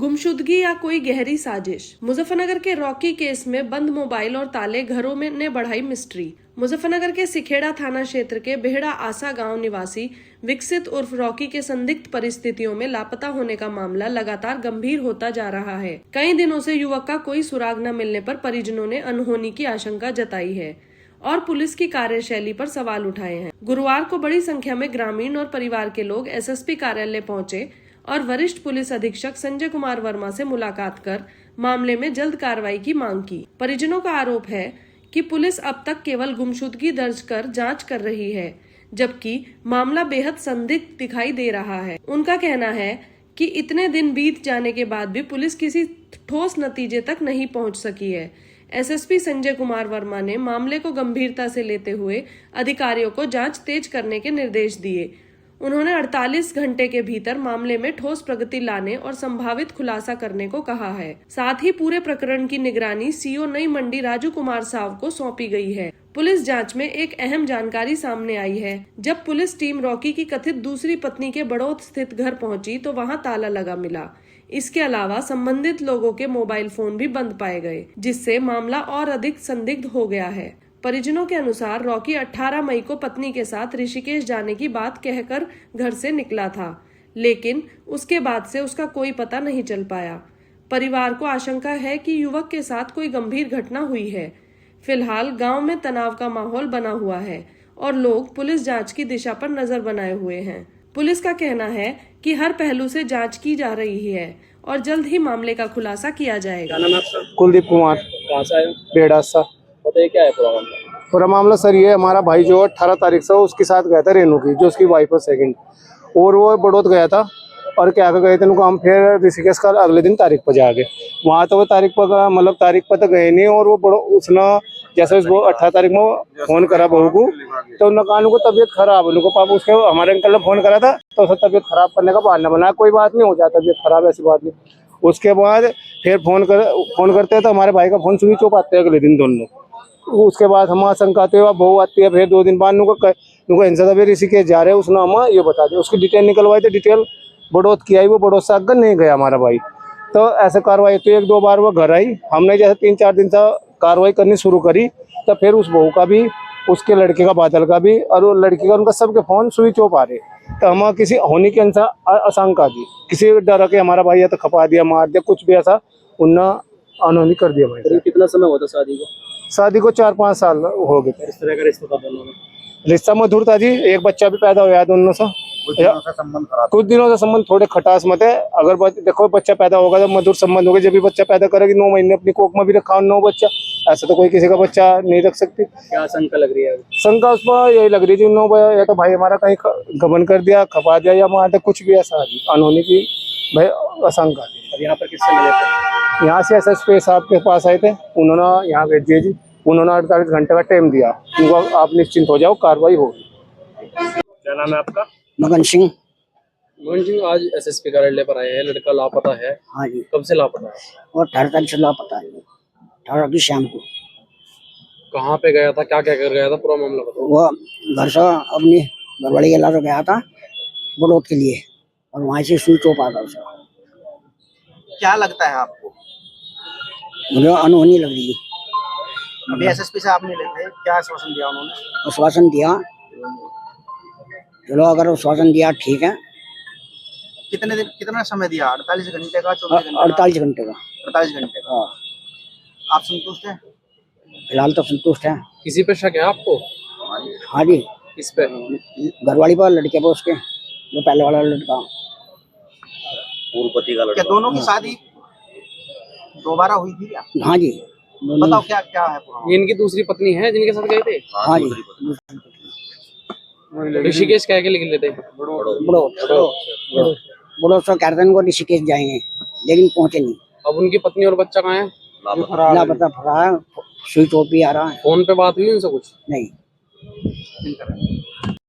गुमशुदगी या कोई गहरी साजिश। मुजफ्फरनगर के रॉकी केस में बंद मोबाइल और ताले घरों में ने बढ़ाई मिस्ट्री। मुजफ्फरनगर के सिखेड़ा थाना क्षेत्र के बेहड़ा आसा गांव निवासी विकसित उर्फ रॉकी के संदिग्ध परिस्थितियों में लापता होने का मामला लगातार गंभीर होता जा रहा है। कई दिनों से युवक का कोई सुराग न मिलने पर परिजनों ने अनहोनी की आशंका जताई है और पुलिस की कार्यशैली पर सवाल उठाए हैं। गुरुवार को बड़ी संख्या में ग्रामीण और परिवार के लोग एसएसपी कार्यालय पहुंचे और वरिष्ठ पुलिस अधीक्षक संजय कुमार वर्मा से मुलाकात कर मामले में जल्द कार्रवाई की मांग की। परिजनों का आरोप है कि पुलिस अब तक केवल गुमशुदगी दर्ज कर जांच कर रही है, जबकि मामला बेहद संदिग्ध दिखाई दे रहा है। उनका कहना है कि इतने दिन बीत जाने के बाद भी पुलिस किसी ठोस नतीजे तक नहीं पहुंच सकी है। एसएसपी संजय कुमार वर्मा ने मामले को गंभीरता से लेते हुए अधिकारियों को जांच तेज करने के निर्देश दिए। उन्होंने 48 घंटे के भीतर मामले में ठोस प्रगति लाने और संभावित खुलासा करने को कहा है। साथ ही पूरे प्रकरण की निगरानी सीओ नई मंडी राजू कुमार साव को सौंपी गई है। पुलिस जांच में एक अहम जानकारी सामने आई है। जब पुलिस टीम रॉकी की कथित दूसरी पत्नी के बड़ौत स्थित घर पहुंची तो वहां ताला लगा मिला। इसके अलावा संबंधित लोगों के मोबाइल फोन भी बंद पाए गए, जिससे मामला और अधिक संदिग्ध हो गया है। परिजनों के अनुसार रॉकी 18 मई को पत्नी के साथ ऋषिकेश जाने की बात कहकर घर से निकला था, लेकिन उसके बाद से उसका कोई पता नहीं चल पाया। परिवार को आशंका है कि युवक के साथ कोई गंभीर घटना हुई है। फिलहाल गांव में तनाव का माहौल बना हुआ है और लोग पुलिस जांच की दिशा पर नजर बनाए हुए हैं। पुलिस का कहना है कि हर पहलू से जांच की जा रही है और जल्द ही मामले का खुलासा किया जाएगा। क्या नाम है आपका? कुलदीप कुमार। कहाँ से आए हो? बेड़ा सा। बताइए क्या है पूरा मामला? पूरा मामला सर ये, हमारा भाई जो 18 तारीख से उसके साथ गया था रेनू की, जो उसकी वाइफ है सेकंड, और वो बड़ौत गया था और क्या गए थे उनको हम फिर ऋषिकेश का अगले दिन तारीख पर जाके वहाँ तो वो तारीख पर तो गए नहीं। और वो उसने जैसे उसको 18 तारीख में फोन करा बहू को, तो उन्होंने कहा उनको तबीयत खराब, उनको पापा उसके हमारे अंकल ने फोन करा था तो उसने तबीयत खराब करने का बहाना बनाया। कोई बात नहीं, हो जाता तबीयत खराब, ऐसी बात नहीं। उसके बाद फिर फोन करते हैं तो हमारे भाई का फोन स्विच ऑफ आते हैं अगले दिन दोनों। उसके बाद हम आशंका आते हुए बहू आती है, फिर 2 दिन बाद उनको हिंसा फिर ऋषिकेश जा रहे हैं, उसने हम ये बता दिया। उसकी डिटेल निकलवाई थी, डिटेल बड़ौत की आई, वो बड़ौत से आगे नहीं गया हमारा भाई। तो ऐसे कार्रवाई तो 1-2 बार वो घर आई, हमने जैसे 3-4 दिन से कार्रवाई करनी शुरू करी, तो फिर उस बहू का भी, उसके लड़के का बादल का भी और वो लड़की का, उनका सबके फोन स्विच ऑफ आ रहे। तो हम किसी होने की आशंका थी, किसी डर के हमारा भाई या तो खपा दिया, मार दिया, कुछ भी ऐसा उन्ना अनहोनी कर दिया भाई। कितना समय हुआ था शादी को? शादी को 4-5 साल हो गए। इस तरह का रिश्ता था दोनों में? रिश्ता मधुर था जी, एक बच्चा भी पैदा हुआ है दोनों से। कुछ दिनों से संबंध थोड़े खटास मत है। अगर देखो बच्चा पैदा होगा तो मधुर संबंध होगा, जब भी बच्चा पैदा करेगी 9 महीने अपनी कोख में भी रखा 9 बच्चा, ऐसा तो कोई किसी का बच्चा नहीं रख सकती। क्या शंका लग रही है? शंका उस पर यही लग रही थी 9 या तो भाई हमारा कहीं गबन कर दिया, खपा दिया या मार दिया, कुछ भी ऐसा अनहोनी की भाई आशंका थी। अब यहाँ पर किससे मिले थे? यहाँ से एसएसपी साहब के पास आए थे, उन्होंने यहाँ भेज दिए जी। उन्होंने 48 घंटे का टाइम दिया, उनको आप निश्चिंत हो जाओ, कार्रवाई होगी। क्या नाम है आपका? मगन सिंह। मोहन जी, आज एसएसपी कार्यालय पर आए हैं, लड़का लापता है। हाँ जी। कब से लापता है? और 18 तारीख से लापता है, 18 की शाम को। कहाँ पे गया था, क्या क्या कर गया था, पूरा मामला बताओ। वो घर से अपनी घरवाली के लाकर गया था बड़ौत के लिए, और वहाँ से स्विच ऑफ आता उसका। क्या लगता है आपको? मुझे अनहोनी लग रही है। अभी एसएसपी साहब ने लेते क्या आश्वासन दिया उन्होंने? आश्वासन दिया, चलो अगर आश्वासन दिया ठीक है। कितना समय दिया? 48 घंटे का, 24 घंटे का? 48 घंटे का। 48 घंटे का। हाँ। आप संतुष्ट हैं? फिलहाल तो संतुष्ट है। किसी पे शक है आपको? हाँ जी। किस पे? घरवाली पर, लड़के पर, उसके जो पहले वाला लड़का, पूर्वपति का लड़का। क्या दोनों की शादी दोबारा हुई थी क्या? हाँ जी। बताओ क्या क्या है पूरा? ये इनकी दूसरी पत्नी है जिनके साथ गए थे? हाँ जी। ऋषिकेश कह के निकले थे? बड़ो सौ कैरतन को ऋषिकेश जाएंगे, लेकिन पहुंचे नहीं। अब उनकी पत्नी और बच्चा कहाँ है? लापता फरार, स्विच ऑफ भी आ रहा है। फोन पे बात हुई उनसे कुछ? नहीं।